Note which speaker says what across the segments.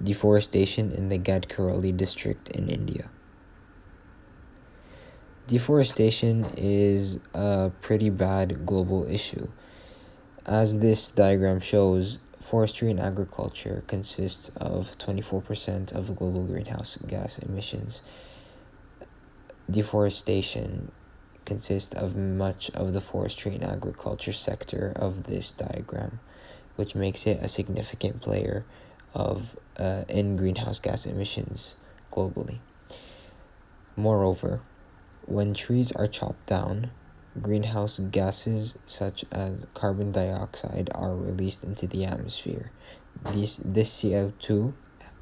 Speaker 1: Deforestation in the Gadkaroli district in India. Deforestation is a pretty bad global issue. As this diagram shows, forestry and agriculture consists of 24% of global greenhouse gas emissions. Deforestation consists of much of the forestry and agriculture sector of this diagram, which makes it a significant player in greenhouse gas emissions globally. Moreover, when trees are chopped down, greenhouse gases such as carbon dioxide are released into the atmosphere. This CO2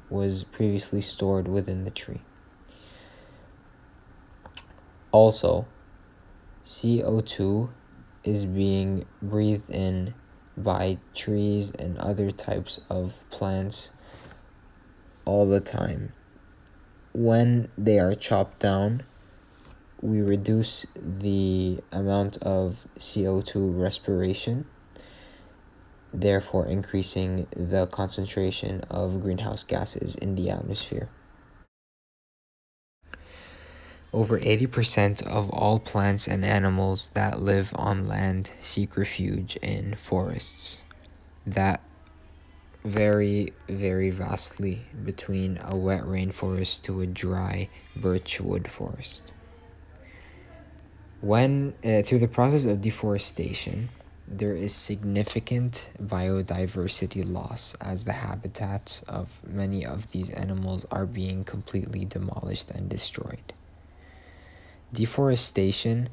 Speaker 1: was previously stored within the tree. Also, CO2 is being breathed in by trees and other types of plants all the time. When they are chopped down, we reduce the amount of CO2 respiration, therefore increasing the concentration of greenhouse gases in the atmosphere. Over 80% of all plants and animals that live on land seek refuge in forests. That vary very vastly between a wet rainforest to a dry birchwood forest. Through the process of deforestation, there is significant biodiversity loss as the habitats of many of these animals are being completely demolished and destroyed. Deforestation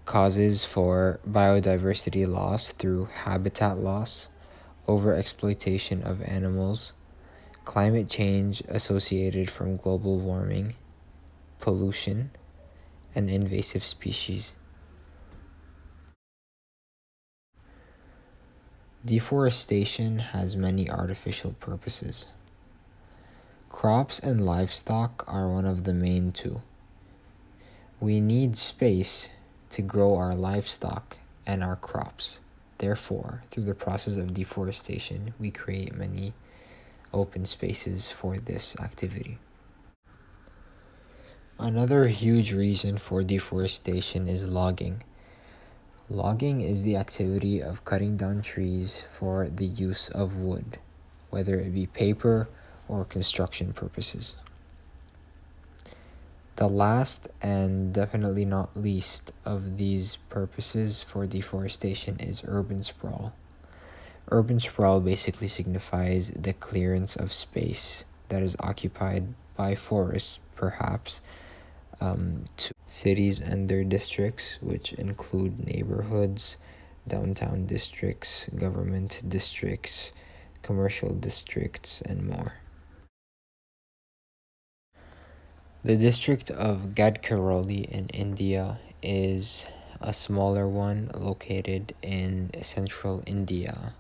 Speaker 1: causes for biodiversity loss through habitat loss, overexploitation of animals, climate change associated from global warming, pollution, and invasive species. Deforestation has many artificial purposes. Crops and livestock are one of the main two. We need space to grow our livestock and our crops. Therefore, through the process of deforestation, we create many open spaces for this activity. Another huge reason for deforestation is logging. Logging is the activity of cutting down trees for the use of wood, whether it be paper or construction purposes. The last and definitely not least of these purposes for deforestation is urban sprawl. Urban sprawl basically signifies the clearance of space that is occupied by forests, perhaps, to cities and their districts, which include neighborhoods, downtown districts, government districts, commercial districts, and more. The district of Gadkaroli in India is a smaller one located in central India,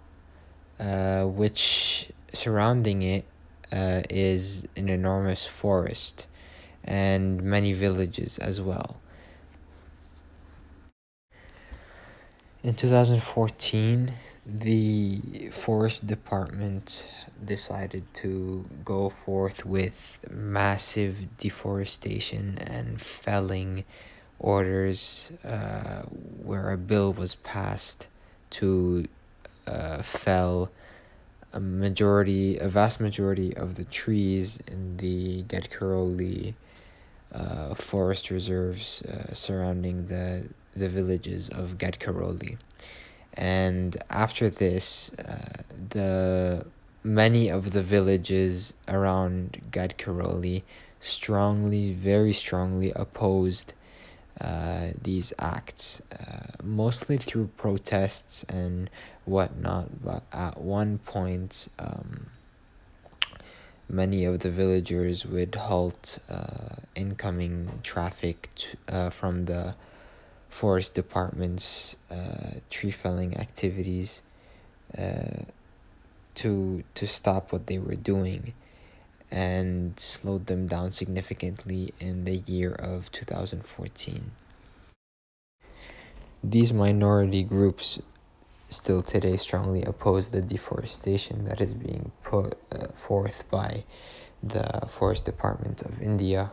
Speaker 1: which surrounding it is an enormous forest and many villages as well. In 2014, the forest department decided to go forth with massive deforestation and felling orders, where a bill was passed to fell a vast majority of the trees in the Gadkaroli forest reserves surrounding the villages of Gadkaroli. And after this, many of the villages around Gadkaroli very strongly opposed these acts, mostly through protests and whatnot. But at one point, many of the villagers would halt incoming traffic from the forest department's tree felling activities to stop what they were doing, and slowed them down significantly in the year of 2014. These minority groups still today strongly oppose the deforestation that is being put forth by the Forest Department of India,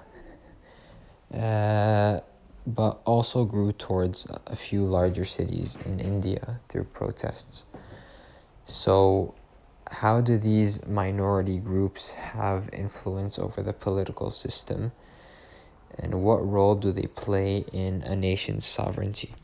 Speaker 1: but also grew towards a few larger cities in India through protests. So, how do these minority groups have influence over the political system, and what role do they play in a nation's sovereignty?